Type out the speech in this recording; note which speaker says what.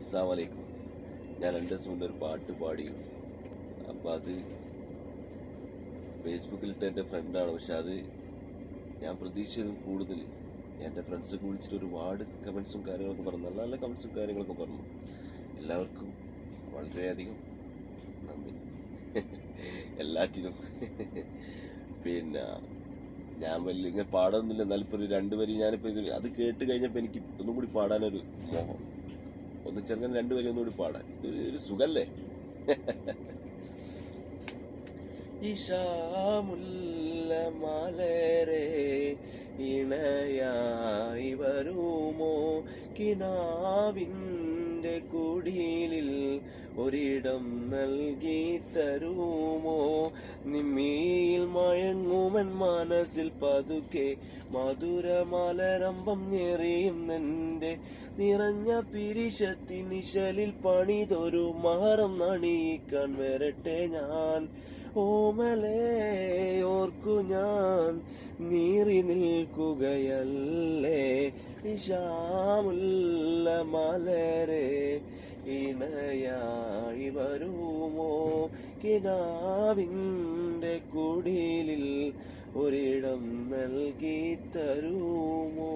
Speaker 1: അസ്സലാമു അലൈക്കും. ഞാൻ 2 ദിവസം മുന്നേ ഒരു പാട്ട് പാടി. അപ്പോൾ അത് ഫേസ്ബുക്കിലിട്ട് എൻ്റെ ഫ്രണ്ടാണ്. പക്ഷെ അത് ഞാൻ പ്രതീക്ഷിച്ചതും കൂടുതൽ. എൻ്റെ ഫ്രണ്ട്സൊക്കെ വിളിച്ചിട്ട് ഒരുപാട് കമൻസും കാര്യങ്ങളൊക്കെ പറഞ്ഞു, നല്ല നല്ല കമൻസും കാര്യങ്ങളൊക്കെ പറഞ്ഞു. എല്ലാവർക്കും വളരെയധികം നന്ദി എല്ലാറ്റിനും. പിന്നെ ഞാൻ വലിയ ഇങ്ങനെ പാടാനൊന്നുമില്ല, എന്നാലും ഇപ്പോൾ ഒരു 2 വരി ഞാനിപ്പോൾ ഇത് അത് കേട്ട് കഴിഞ്ഞപ്പോൾ എനിക്ക് ഒന്നും കൂടി പാടാനൊരു മോഹം. ഒന്ന് ചെറുങ്ങനെ 2 വരി ഒന്നുകൂടി പാടാൻ ഒരു സുഖല്ലേ. ഇഷാമുല്ല മലരെ ഇണയായി വരുമോ, കിനാവിൻ്റെ കുടിലിൽ ഒരിടം നൽകി തരുമോ, നിമ്മിയിൽ മയങ്ങുമൻ മനസ്സിൽ പതുക്കെ മധുരമലരമ്പം ഞെറിയും നിന്റെ നിറഞ്ഞ പിരിശത്തിനിശലിൽ പണിതൊരു മഹരം നണിയിക്കാൻ വരട്ടെ ഞാൻ. ഓമലേ ഓർക്കു ഞാൻ നീറി നിൽക്കുകയല്ലേ, ഇഷാമുല്ല മലരെ ഇണയായി വരുമോ, കിനാവിൻ്റെ കുടിലിൽ ഒരിടം നൽകി തരുമോ.